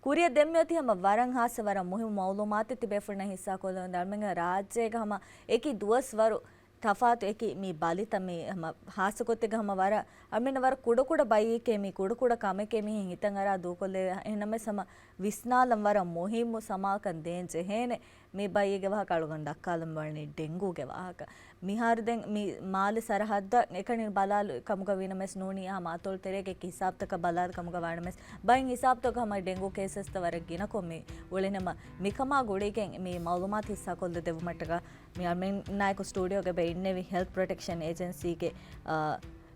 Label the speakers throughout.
Speaker 1: ಕುರಿಯ ದೆಮ್ಮೆತಿ ಹಮ ವರಂ ಹಾಸ ವರ ಮುಹಿಮ್ ಮೌಲೂಮಾತಿ ತಿಬೇಫುನ ಹಿಸ್ಸಾ ಕೊಲಂದ ಅರ್ಮೆಂಗ ರಾಜ್ಯಗ ಹಮ ಏಕಿ ದುವಸ್ ವರು ತಫಾತು ಏಕಿ me ಬಾಲಿತ me ಹಮ ಹಾಸಕೊತ್ತಿಗ ಹಮ ವರ ಅರ್ಮೆನ ವರ ಕುಡ ಬೈಕೆ ಮೀ ಕುಡ ಕಮೆಕೆ ಮೀ ಹಿತಂ ಅರ ದೂಕೊಲ್ಲೆ ಎನಮೆ ಸಮ ವಿಸ್ನಾಲಂ ವರ ಮುಹಿಮ್ ಸಮಾಕನ್ ದೇಂಜೆ ಹೇನೆ ಮೀ ಬೈಗೆ ವಹ ಕಳುಗಂಡ ಅಕ್ಕಾಲಂ ವರ್ಣಿ ಡೆಂಗೂಗೆ ವಾಹಕ ಮಿಹಾರದೆಂ ಮೀ ಮಾಲಿ ಸರಹದ್ದ ಎಕಣಿ ಬಲಾಲು ಕಮುಗ ವಿನಮೆಸ್ ನೂನಿ ಹಮ ಅತೋಲ್ ತೆರೆಗೆ ಹಿಸಾಬ್ ತಕ ಬಲಾದ ಕಮುಗ ವಾಣಮೆಸ್ ಬೈನ್ ಹಿಸಾಬ್ ತಕ ಹಮ ಡೆಂಗು ಕೇಸಸ್ ತವರ ಗಿನ ಕೊಮ್ಮಿ ಉಳಿನಮ ಮಿಕಮಾ ಗುಡಿಗೆ ಮೀ ಮೌಲೂಮಾತ್ ಹಿಸ್ಸಾ ಕೊಲ್ದ ದೆವು ಮಟ್ಟಗ ಮೀ ಅರ್ಮೆನ್ ನಾಯಕ ಸ್ಟುಡಿಯೋಗೆ ಬೆ ಇನ್ನೆವಿ ಹೆಲ್ತ್ ಪ್ರೊಟೆಕ್ಷನ್ ಏಜೆನ್ಸಿಗೆ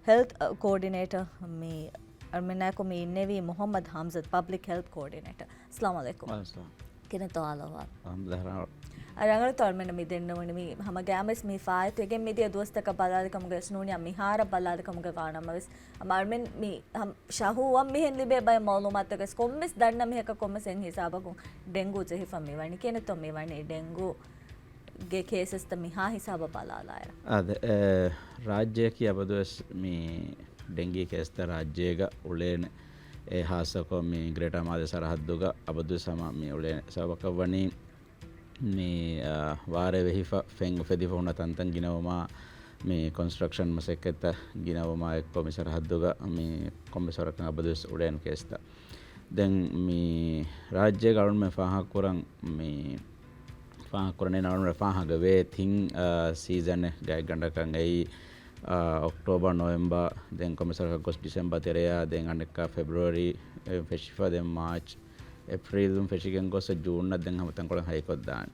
Speaker 1: ಹೆಲ್ತ್ ಕೋಆರ್ಡಿನೇಟರ್ ಮೀ ಅರ್ಮೆನ್ ನಾಯಕ ಮೀ ಇನ್ನೆವಿ ಮೊಹಮ್ಮದ್ ಹಮ್ಜದ್ ಪಬ್ಲಿಕ್ ಹೆಲ್ತ್ ಕೋಆರ್ಡಿನೇಟರ್ ಅಸ್ಸಲಾಮು ಅಲೈಕುಂ किने तो आलवा अरंगल तौर में नमी दिन नमी नमी हम गैमस मी फाय तो के मेरी दोस्त का बलाद कम गए स्नूनिया मिहार बलाद कम गए वाना मस हमार में मी हम शाहू हम मी हिंदी बे बाय मालूमात तक कोमिस दंड में का कोमिस इन हिसाब को डेंगू जे फमी वानी केने तो मी वानी डेंगू गे केसेस त मिहा हिसाब बला लाया
Speaker 2: अद राज्य की अबदस मी डेंगी केस त राज्यಗ ಉಳೇನೆ ए हासको मी ग्रेटर मादे सरहद्दुग अबदु सम मी उले सबकवनी मी वारे वेहिफा फेंग फेदि फोना तंतन गिनवमा मी कंस्ट्रक्शन मसेकेत गिनवमा एक्को मी सरहद्दुग मी कॉम्बिसरक अबदुस उलेन केस्ता देन मी राज्य गवर्नमेंट फाहा कुरन मी फाहा कुरने नॉर्मल फाहा गवे थिंग सीजन गाय गंडकं गई October, November, then commissar August, December, Terea, then Aneka, February, Feshifa, then March, April, Feshigan goes to June, then Hamatankola Haiko Dan.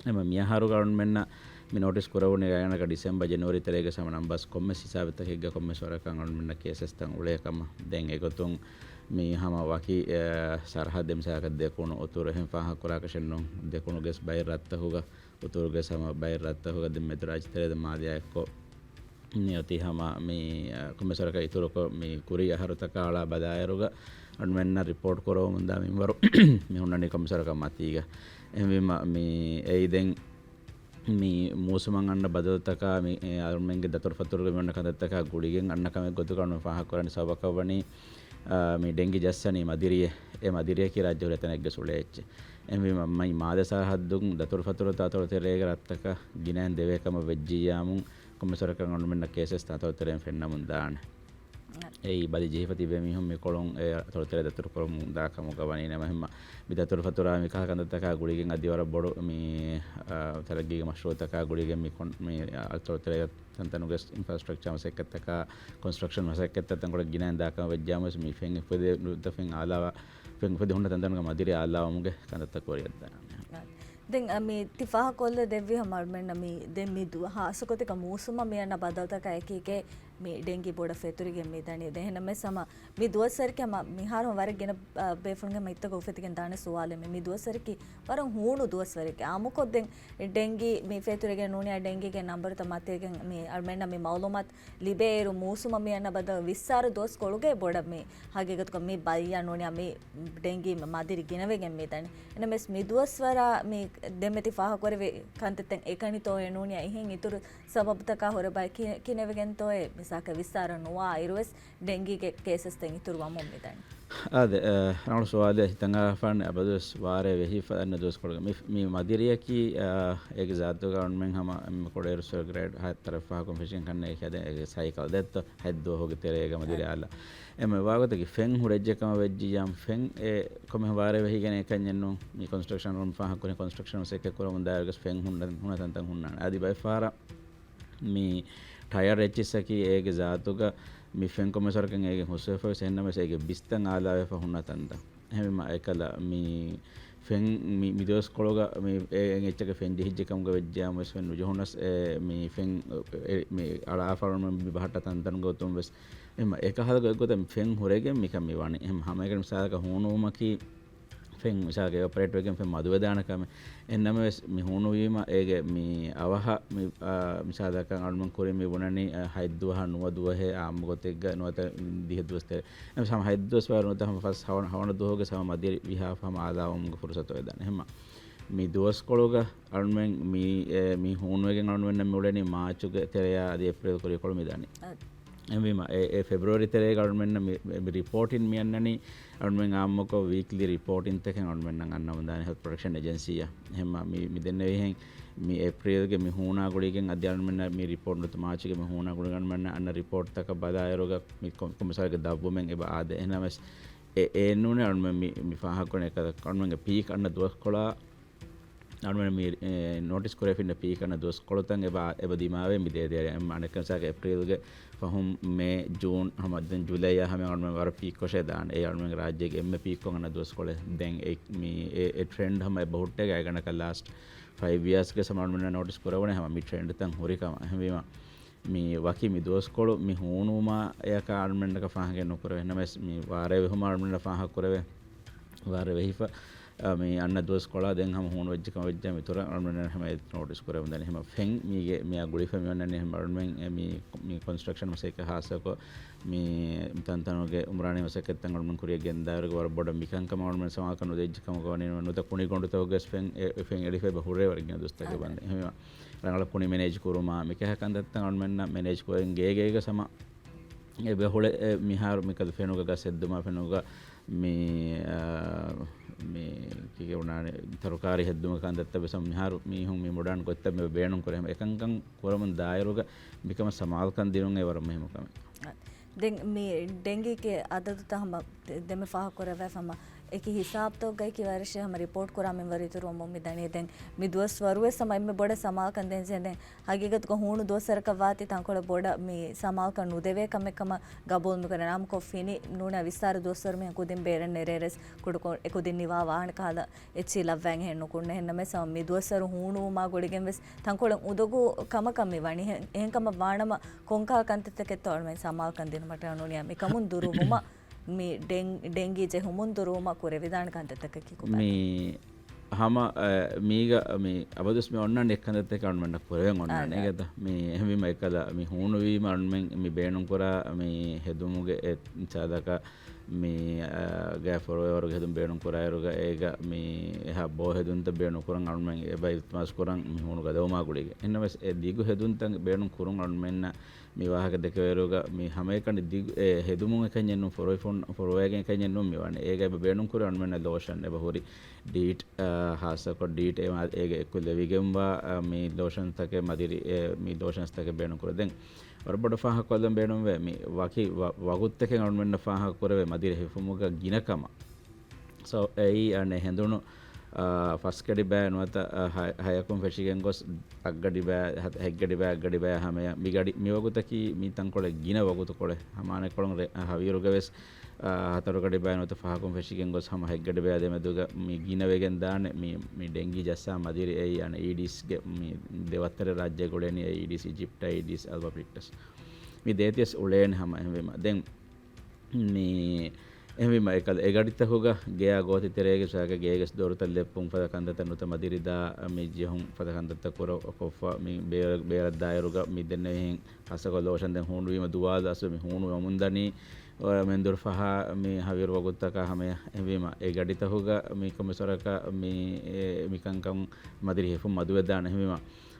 Speaker 2: I'm a Miaharu government, me notice Kuroni, December, January, Terega, some numbers, Commerce, Sabata, Higa, Commissar government cases, Ulekam, then Egotung, me Hamawaki, Sarha, them Saka, Dekono, Otur, Hemfaha, Kurakashan, Dekono gets by Ratahuga, Otur gets by Ratahuga, the Medraj, the Madia. नियति हम मी कुम्मेसर का इतुरो को मी कुरी हर तक आला बदायरुगा और मैंने report करो मुंदा मी मरो मी उन्ननी कुम्मेसर का मातीगा एमी मी ऐदें मी मूसमंग अन्ना बदल तक मी और मेंगे दतुर फतुर के मैंने कदर तक गुड़ीगे अन्ना का मैं गोतुका में फाहा करने सबक बनी मी डेंगी जस्सनी मदिरिये की राज्य रहते हैं गसुलेच एमी मैं मादे सरहद्दुं दतुर फतुर तातुर तेरेग रत्तक गिनन देवे कम वेज्जियामुं කොමසර කරන මෙන්න කේසස් තාතොතරෙන් ෆෙන්න මුන්දාන ඒ බලි ජීවිතي බෙමි හොම් මේ කොළොන් ඒ තොරතර දතර කොළොන් මුන්දා කම ගවණී නම හැම විදතර ෆතුරා මේ කහ කන්දතක ගුලිගෙන් අදිවර බොඩ මේ තරගීගේ මෂරෝතක ගුලිගෙන් මේ තොරතර තන්තනුගේ ඉන්ෆ්‍රාස්ට්‍රක්චර් මසෙක්කතක කන්ස්ට්‍රක්ෂන් මසෙක්කතතන් කොට ගිනන් දාකම වෙජ්ජාමස් මේ ෆෙන් ඉපදේ නුතෆෙන් ආලාව ෆෙන් ඉපදේ හොන්න තන්තනුගේ මදිරේ ආලාව මුගේ කන්දතක කොරියද්දා
Speaker 1: दिन अमी तिफाह कोल्ले देवी हमार में नमी दे मी दुआ हाँ सकोते का मौसम में ना बदलता का के मी डेंगी बोर्ड फेतुरी के मी दानी दे न मैं समा मी दुआ सर के हम मिहार हमारे गिन बेफुंगे मैं इतना गोफित के दाने सवाल है मी दुआ सर की पर हूँ दुआ सर के आमु को डेंगी मी फेतुरी के नूनिया डेंगी के नंबर तमाते के मी अरमें नमी मालूमात लिबेरू मौसम में ना बदल विस्तार दोस्त कोलुगे बोर्ड में हागे गत को मी बाइया नूनिया मी डेंगी मादिरी गिनवे के मी दानी न मैं मी दुआ स्वरा मी දෙමෙති ෆාහ කරවේ කන්තෙන් එකනි තෝ එනුනිය එහෙන් ඉතුරු සබබ් තක හොර බයි කිනෙවගෙන් තෝ මිසක විස්තර නොවා ඉරුවස් ඩෙන්ගි කේසස් තෙන් ඉතුරු වම මෙතන
Speaker 2: අද රාණු සවාද හිතංගා ෆන් අබදස් වාරේ වෙහි ෆන්න දොස් කොල්ග මේ මදිරිය කි ඒක ජාතු ගවර්න්මෙන්ට් හම කොඩේර සර් ග්‍රේඩ් හත් තරෆ කොන්ෆිෂන් කන්නේ ඒක හද සයිකල් දෙත්ත හැද්දෝ හොගේ තෙරේග මදිරිය ආලා එම වාගතකි ෆෙන් හුරෙජ්ජකම වෙජ්ජි යම් ෆෙන් ඒ කොම වාරේ වෙහි ගෙන එකන්යන්නු මේ කන්ස්ට්‍රක්ෂන් රූම් ෆාහ කොනේ කන්ස්ට්‍රක්ෂන් සෙක කරමුන් දායගස් ෆෙන් හුන්න තන්තන් හුන්නා ආදි බයි ෆාරා මේ ටයර් එච්චසකි ඒක ජාතුග मी फें कोमेसरकं एगे हुसेफ सेन्नमे सेगे बिस्तन आलावे फहुना तंदा हेमे एकला मी फें मी दोस कोलोगा मी एचके फें दिहिजकम ग वेज्जा मसवन जोहनस मी फें मी आला आफरन मी बहटा तंतन गौतम बस एमा एक हल गौतम फें होरेगे मी कमी वाणी हम हमेगन साग होनुमकी फें मिसागे ऑपरेट वेगेन फें मधुवेदान कम එන්නම මිහුණු වීම ඒගේ මේ අවහ මිසාදකන් අනුමන් කුරේ මේ වුණනි හයිද්දුවහ නුවදුව හේ ආම්ගොතෙග්ග නොත දිහදුස්තේ එම සම හයිද්දුස් වරුනත හම ෆස් හවන දුවගේ සම මදිය විහාෆම ආදාවම් ෆුරසත වේදන එහෙම මේ දුවස් කොලෝග අනුමන් මේ හුණු වේගෙන් අනුමන් නම් මුලනේ මාචුගේ තෙරයා දී ඒප්‍රිල් කුරේ කොළ මිදානි එම ඒ ෆෙබ්‍රවරි තරේ ගවර්න්මෙන්ට් මේ රිපෝටින් මියන්නනි ගවර්න්මෙන්ට් ආම්මකෝ වීක්ලි රිපෝටින් තකෙන් ගවර්න්මෙන්ට් නම් අන්නවදාන හෙල්ත් ප්‍රොටෙක්ෂන් ඒජන්සි එහෙම මේ දෙන්න වෙහෙන් මේ ඒප්‍රිල්ගේ මේ හුණා ගොඩිගෙන් අධ්‍යයනමෙන් මේ රිපෝට් නුත මාර්ච්ගේ මේ හුණා ගොඩ ගන්න අන්න රිපෝට් තක බදායරෝග මේ කොමසාරගේ දව්වමෙන් එබ ආද එනමස් ඒ නුනේ අන්න මේ ෆාහකොන එක ගවර්න්මෙන්ට්ගේ පීක් අන්න දුවස් කොලා අන්න මේ නොටිස් කරේ ෆින්න පීක් අන්න දුවස් කොලතන් එබ දිමාවේ මිදේ දෙය අනකසාගේ ඒප්‍රිල්ගේ ෆහුම් මේ ජූන් හමදෙන් ජුලයි හැම ගවර්න්මෙන්ට් වර පීක් කොෂේ දාන ඒ ගවර්න්මෙන්ට් රාජ්‍යයේ එම්ම පීක් කොන දුවස් කොලේ දැන් මේ ඒ ට්‍රෙන්ඩ් හැම බහුට් එක ගණන කළ last 5 years ke samanmena notice korawne hama mi trend tan horikama hemima mi waki mi dos kolo mi hunuma yaka almenda ka fahange nokore names mi ware wehuma almenda faha korave ware vehifa mi anna dos kola den hama hunu wejjika wejja mi tora almenda hama notice koraw dan hema feng mi ge mi aguli fa mi wanne hema almen mi construction maseka hasako mi tantanoge umrani maseka tan almen kuriya gendaru war boda mikanka almen samakanu dejjikam gone nuta kuni kondu tawges feng elife bahure wargina dostage bande hema rangala kuni manage kuruma mikah kandattan almen manage koen ge sama e behole mihar mikad fenuga ga sedduma fenuga මේ කීක උනානේ තරුකාරි හැද්දුම කන්දත්ත බසම් මිහාරු මීහුන් මේ modern කොත්ත මේ බේණුම් කරේ එකංකම් කොරමන් දායරුග මිකම සමාල්කන් දිනුන් ඒ වරම මෙහෙම කම
Speaker 1: දැන් මේ ඩෙන්ගීගේ අදද තහම දෙම ෆාහ කරව ෆම एक हिसाब तो गई कि वर्ष हम रिपोर्ट करा में वरी तो रोमो में दने दें मी दोस्त वरुए समय में बड़ा समाल कर दें जने हकीकत को हूँ दोसर का बात ही तांकोड़ बड़ा मी समाल कर नु देवे कम गबोल में करना हमको फिनी नूना विस्तार दोसर में कुछ दिन बेरन नेरेस कुछ को एक दिन निवा वाहन काला इच्छी लव्वेंग है नु कुछ नहीं नमे सम मी दोसर हूँ माँ गुड़िगे में तांकोड़ उदोगु कम वाणी है यह कम वाणम कोंका कंत के तौर में समाल कर दिन मटा नूनिया मी कमुन दुरु बुमा මේ ඩෙන්ගී ජෙ හුමුන්දුරුවම කුරේ විධාන කන්තතක කිකු
Speaker 2: මේ හම මීග මේ අබදුස් මේ ඔන්න එක්කඳත් එක අන්මන්න කුරෙන් ඔන්න නේද මේ එහෙමම එකද මේ හුණු වීම අන්මෙන් මේ බේනුම් කරා මේ හෙදුමුගේ සාදක මේ ගෑෆොරවරු හෙදුම් බේනුම් කරා යරුග ඒක මේ එහා බෝ හෙදුන්ත බේනුම් කරන් අන්මෙන් එබයි මාස් කරන් මේ හුණු ගදවමා කුලිගේ එන්නමස් ඒ දිගු හෙදුන්ත බේනුම් කරන් අන්මෙන්න මේ වාහක දෙක වේරුග මේ හැම එකන හෙදුමුන් එකෙන් යන්නු ෆොරෝයගෙන් එකෙන් යන්නු මේ වනේ ඒක බේනුම් කරන් අන්මෙන්න ලෝෂන් එබ හොරි ඩීට් हासको डीट एगे कुलविगेंबा मी लोशन तके मदिरी मी लोशंस तके बेणु कर दें और बड़ फाह कोलम बेणु वे मी वाकी वगुत्ते के गवर्नमेंट फाह करवे मदिरी हिफुमुग गिनकम सो एई अने हेंदुनु फस्ट कडी बे नोत हायकुम फेशिगेन गोस अग्गडी बे हेग्गडी बे हमे मिगडी मी वगुतकी मी तंकोले गिन वगुत कोले हमाने कोलम हविरुगवेस හතරකට බෑනොත ෆහකුම් ෆෙෂිගෙන් ගොස් හම හෙග්ගඩ බෑ දෙමදුග මේ ගිනවේගෙන් දාන මේ ඩෙන්ගි ජස්සා මදිරි ඒ යන ඊඩිස්ගේ මේ දෙවත්තර රාජ්‍ය ගොඩේනි ඊඩිස් ඉජිප්ට ඊඩිස් අල්බපික්ටස් මේ දේතියස් උලේන් හම එහෙම දැන් මේ එහෙම එකද එගඩිත හොග ගයා ගෝති තෙරේගේ සාක ගේගස් දොරතල් ලෙප්පුම් පද කන්දත නොත මදිරිදා මේ ජෙහුම් පද කන්දත කොර කොෆා මේ බේර දායරුග මේ දෙන්නේ අසක ලෝෂන් දැන් හුණු වීම දුවාද අස මේ හුණු යමුන්දනි और मेंदुर फहा में हवीर वगुत्ता का हमें एवेमा ए गडित होगा मी कमसोरा का मी मिकंकम मदिर हेफु मधुवेदान हेमा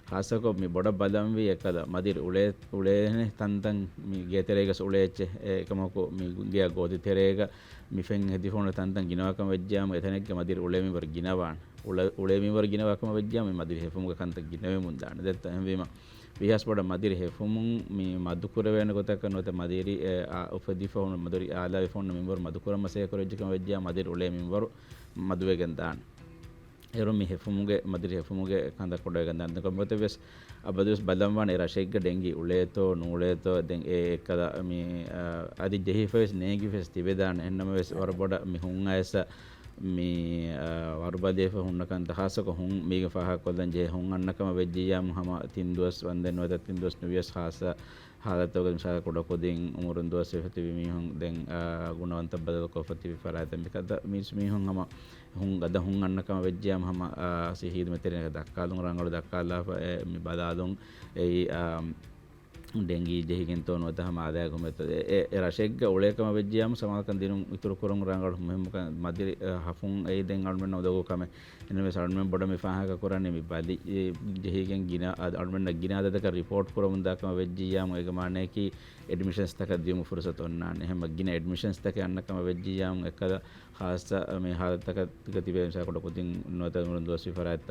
Speaker 2: खासको मी बड़ बदम वी एकदा मदिर उले ने तंतन मी गेतेरेगस उलेचे एकमको मी गिया गोदि तेरेगा मी फेंग हेदि फोन तंतन गिनवाकम वेज्जाम एथनेक मदिर उले मी वर गिनवान उले मी वर गिनवाकम वेज्जाम मदिर हेफु मुग कंत गिनवे मुंदान देत हेमा විහස් බඩ මදිරි හෙෆුමුන් මේ මදුකුර වෙන කොතක නොත මදිරි උපදි ෆෝන් මදිරි ආලාවේ ෆෝන් මෙම්බර් මදුකුර මසේ කරොජ්ජකම වෙජ්ජා මදිරි උලේ මෙම්බර් මදුවේගෙන් දාන එරු මේ හෙෆුමුගේ මදිරි හෙෆුමුගේ කඳ කොඩේගෙන් දාන කොම්බත වෙස් අබදස් බලම්වාන රෂෙග්ග ඩෙන්ගි උලේතෝ නූලේතෝ දැන් ඒ එකද මේ අදි ජෙහිෆෙස් නේගි ෆෙස් තිබෙදාන එන්නම වෙස් වර බඩ මිහුන් අයස මේ වරුබදේෆ හුන්නකන්ත හාසක හුන් මේක ෆහ කොල්දන් ජේ හුන් අන්නකම වෙජ්ජියම් හම තින්දුවස් වන්දෙන් වත තින්දුවස් නුවියස් හාස हालतों मिसाल को डकोदिंग उमरुन दो से फति मी हूं दें गुणवंत बदल को फति फरायत मिकदा मीस मी हूं हम हूं गदा हूं अन्न का वेज्जाम हम सिहीद में तेरे दक्कालुं रंगड़ दक्काला मी बदादुं ए डेंगी जहिगिन तो नोता हम आदाय घुमेतो ए रशेग उलेकम वेज्जाम समाकन दिनु इतुर कुरंग रंगड़ हम मदिर हफुं ए दें गवर्नमेंट नोदगो कमे इनमें गवर्नमेंट बड़ा में फाहा का कुराने में बाली जहिगिन गिना गवर्नमेंट गिना दादा का रिपोर्ट कुरमुंदा का वेज्जियाम एक माने कि එඩ්මිෂන්ස් තක දියුමු ෆුරසත ඔන්නාන එහෙම ගින එඩ්මිෂන්ස් තක යන්නකම වෙජ්ජියාම් එකද ખાસ මේ හාලතක ටික තිබේ සකොට කුතින් නොත මුරුන්දුස් විෆරායත්ත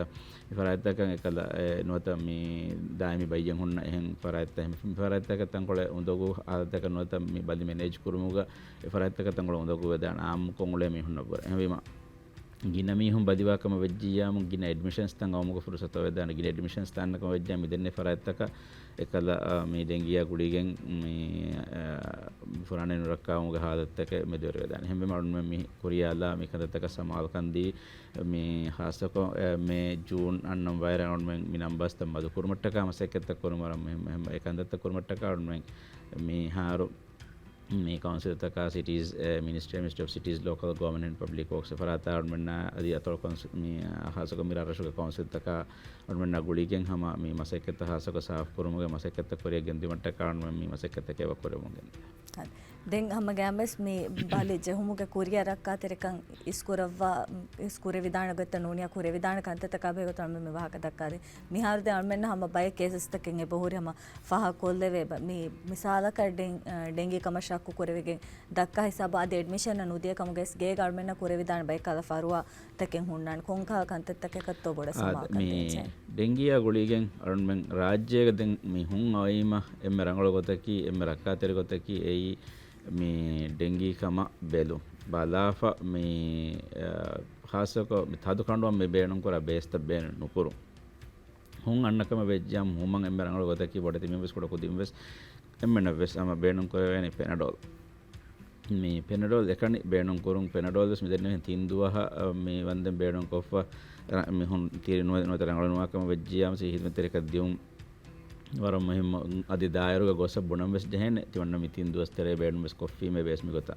Speaker 2: විෆරායත්තක එකද නොත මේ දායමි බයියන් හොන්න එහෙන් ෆරායත්ත එහෙම විෆරායත්තක තංකොල උඳගු හාලතක නොත මේ බදි මැනේජ් කුරුමුග විෆරායත්තක තංකොල උඳගු වෙදාන ආම් කොංගුලේ මේ හොන්න බර එහෙම ගින මීහුම් බදිවාකම වෙජ්ජියාම ගින එඩ්මිෂන්ස් තං අවමුග ෆුරසත වෙදාන ගින එඩ්මිෂන්ස් තන්නකම වෙජ්ජා මිදෙන්නේ ෆරායත්තක එකල මේ දෙංගියා කුඩිගෙන් මේ පුරාණේ නුරක්කාමුගේ හාදත්තක මෙදවර වෙදාන එහෙම මරුන් මේ කොරියාලා මේ කදත්තක සමාල්කන්දී මේ හාසක මේ ජූන් අන්නම් වෛරන් මේ නම්බර්ස් තම මදු කුරුමට්ටක මසෙකත්ත කුරුමරම් මෙහෙම එකන්දත්ත කුරුමට්ටක මේ හාරු මේ council taka cities ministry of cities local government and public works farata armenna adi atol council me hasaka mirarashuka council taka armenna guligen hama me maseketta hasaka saaf kurumuge maseketta koriya gendimatta kaanme me maseketta keva korumugen
Speaker 1: den hama games me bale jehumuge koriya rakka terekan iskure vidana getta noniya kore vidana kantata ka be gotan me wahaka dakkade miharde armenna hama bay cases taken e bohuri hama faha kolleve me misala ka dengi kamasha ku korevegen dakka hisaba ade admission anu diya kamuges ge garmenna korevidan bay kala farwa taken hunnan konka kantet take katto boda sama
Speaker 2: me dengiya guligen armen rajyega den me hun oima emme rangolo gotaki emme rakka tere gotaki ei me dengi kama belu balafa me khasako me thadu kandwa me beenun kora besta been nukuru hun annakama vejjam human emme rangolo gotaki boda timbes koda kudimbes එම්මනවස් අම බේනුම් කරවැනි Panadol මේ Panadol එකනි බේනුම් කරුම් පෙනඩෝල්ස් මෙදෙන්න තින්දුවහ මේ වන්දෙන් බේනුම් කොෆ මේ හොන් තීරණ නොතරංගලනුවකම වෙජ්ජියාම සිහිදමතරක දියුම් වරම් මෙහිම අදි දායරුග ගොස බුණම් වෙස් ජහෙන තිවන්න මි තින්දුවස් තරේ බේනුම් වෙස් කොෆී මේ බේස් මිගොත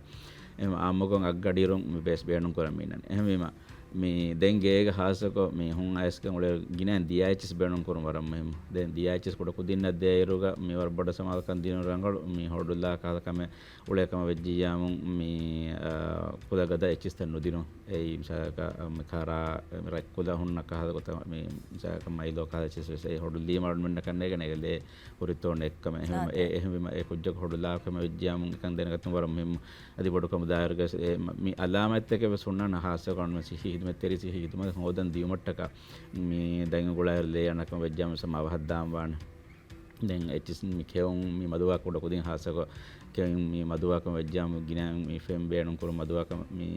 Speaker 2: එම ආමගොන් අග්ගඩිරුම් මේ බේස් බේනුම් කරමින්නන් එහෙමීම මේ දැන් ගේග හාසක මේ හුන් අයස්කන් වල ගිනන් DIHS බේනුම් කරුම් වරම් මෙහිම දැන් DIHS කොට කුදින්න දෙයරුග මේ වර බඩ සමාල්කන් දින රංගල මේ හොඩුල්ලා කාලකම උලේකම වෙජ්ජියාම මේ කුදගද HS තන්නු දිනු ඒ මිසක මකරා රක්කුද හුන්න කහද කොට මේ මිසක මයිලෝ කාලචස් ඒ හොඩුල්ලී මඩුන්න කන්නේ ගනේ පුරිතෝන් එක්කම එහෙම ඒ කුජ්ජක හොඩුල්ලාකම වෙජ්ජියාම කන් දෙනකතුම් වරම් මෙහිම අදි බඩකම දායරුග මේ අලාමත් එක සුන්නන හාසකන් සිහි මෙතරි හිතුම හොදන් දියුමට්ටක මේ දැන් ගොලයල්ලේ යනකම වෙජ්ජාම සමාව හද්දාම් වාන දැන් එචස් මි කෙවුම් මි මදුවා කොට කුදින් හාසක කෙවුම් මි මදුවාකම වෙජ්ජාම ගිනා මි ෆෙම් බේණුම් කරු මදුවාකම මි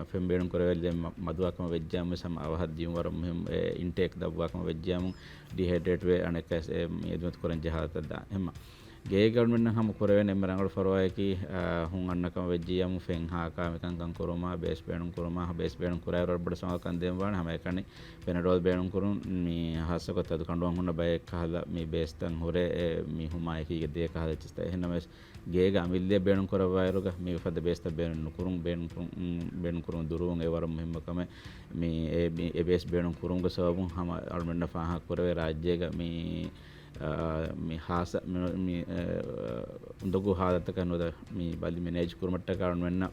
Speaker 2: ෆෙම් බේණුම් කරවෙල්ලේ මදුවාකම වෙජ්ජාම සමාව හද්දියුම් වරම් මෙම් ඉන්ටේක් දබ්වාකම වෙජ්ජාම ඩිහයිඩ්‍රේට් වේ අනෙක මේ එදුමත් කරන් ජහත දා එම ගේ ගවර්න්මන්ට් නම් හම කරවෙන එම රංගල ෆරෝයකි හුන් අන්නකම වෙජ්ජියම ෆෙන් හාකා මෙකන් කන් කරෝමා බේස් බේණුම් කරෝමා බේස් බේණුම් කරාය රබඩ සමල් කන් දෙම් වාන හැම එකනි පෙනඩෝල් බේණුම් කරුන් මේ හස්සකොත් අද කණ්ඩුවන් හොන්න බය කහලා මේ බේස් තන් හොරේ මේ හුමා එකීගේ දෙය කහලා චිස්ත එහෙනම ගේග අමිල්ලිය බේණුම් කරවයරුග මේ ෆද බේස් ත බේණුම් කුරුම් බේණුම් කරුන් දුරුන් ඒ වරම් මෙහෙමකම මේ ඒ බේස් බේණුම් කුරුම්ග සවබුන් හම අල්මෙන්න ෆාහක් කරවේ රාජ්‍යයක මේ හාස මේ උඳගු හාදත්තක නොද මේ බලි මැනේජ් කුරුමට්ට කරන වෙන්න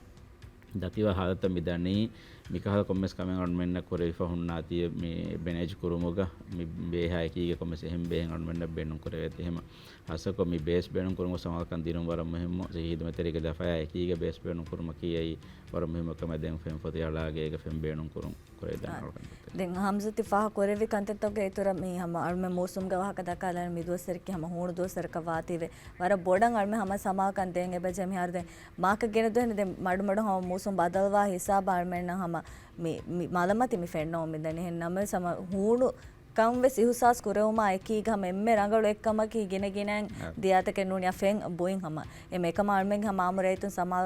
Speaker 2: දතිව හාදත්ත මිදන්නේ මිකහල කොම්මස් කමෙන් අන් මෙන්න කොරේෆා හුන්නාතිය මේ මැනේජ් කුරුමුග මේ බේහා එකීගේ කොම්මස් එහෙම බේහෙන් අන් මෙන්න බෙන්නුම් කරේත් එහෙම හසක මේ බේස් බෙන්නුම් කුරුම සමාල්කන් දිනුම් වරම් මෙහෙම සීහිද මෙතරික දෆයා එකීගේ බේස් බෙන්නුම් කුරුම කීයයි වරම් මෙහෙම කම දැන් ෆෙම් ෆොතියාලාගේ එක ෆෙම් බෙන්නුම් කුරුම් කරේ දානවා
Speaker 1: දැන් හම්සති ෆාහ කොරේවි කන්තතෝගේ ඒතර මේ හැම අල්ම මෝසුම් ගවහක දකාලන මිදුවසරකි හැම හෝණු දොසරක වාතිවේ වර බොඩන් අල්ම හැම සමාකන් දෙන් එබජ මිහාර දැන් මාක ගෙන දෙන දැන් මඩ මඩ හැම මෝසුම් බදල්වා හිසාබ අල්මෙන් හැම මේ මලමති මි ෆෙන්නෝ මෙදන හෙන්නම සම හූණු කම්වෙ සිහුසාස් කුරවුමා එකී ගම එම්මෙ රංගලු එක්කම කී ගෙනගෙනන් දියාතක නුනියා ෆෙන් බොයින් හම එමෙ එකම අල්මෙන් හම ආමරයිතුන් සමා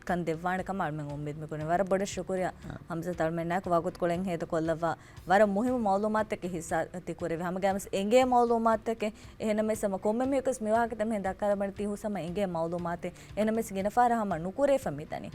Speaker 1: කන් දෙවාණ කම අල්මෙන් උම්බෙත් මෙකුනේ වර බොඩ ශුක්‍රියා හම්ස තල්මෙන් නැක වගුත් කොලෙන් හේත කොල්ලවා වර මුහිම මෞලුමාත් එක හිසා ති කුරෙවි හම ගෑමස් එංගේ මෞලුමාත් එක එහෙනම සම කොම්මෙ මේකස් මෙවාක තම දක්කල බණ ති හුසම එංගේ මෞලුමාත් එහෙනම සිගෙන ෆාර හම නුකුරේ ෆමිතනි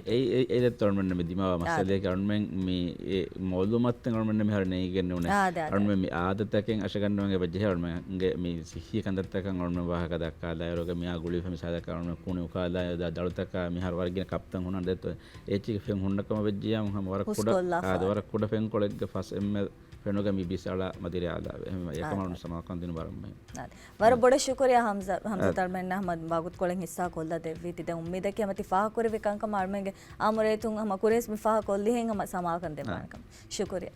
Speaker 2: ඒ තල්මෙන් මෙදිමාව මසලේ කර්මෙන් මේ මෞලුමාත් කර්මෙන් මෙහර නේ ඉගෙන උනේ mi ආදතකෙන් අශගන්නවගේ වජ්ජහවල්මගේ මේ සිහිය කන්දත්තකන් ඔන්න වාහක දක්කාලා යරෝග මියා ගුලි ෆෙම සාදකරන කුණු උකාලා දලුතක මිහර වර්ගින කප්තන් හුනන් දෙත ඒචි ෆෙම් හුන්නකම වජ්ජියම් හම වර කුඩ ආදවර කුඩ ෆෙන් කොලෙග්ග ෆස් එම් ෆෙනෝග මි බිසාලා මදිරයාලා එහෙම එකමන සමාකන් දින බරම්ම
Speaker 1: වර බොඩ ಶುಕ್ರಿಯಾ ಹಮ್ಜಾ ತರ್ಮೆನ್ನ ಅಹಮದ್ ಬಾಗುತ್ ಕೊಳೆಂ ಹಿಸ್ಸಾ ಕೊಲ್ದ ದೇವಿ ತಿದೆ ಉಮ್ಮೀದ ಕಿ ಅಮತಿ ಫಾಹ ಕೊರೆ ವಿಕಂಕ ಮಾರ್ಮೆಗೆ ಆಮರೆ ತುಂ ಹಮ ಕುರೇಸ್ ಮಿ ಫಾಹ ಕೊಲ್ಲಿ ಹೆಂಗ ಸಮಾಕನ್ ದೆ ಬಾನಕಂ ಶುಕ್ರಿಯಾ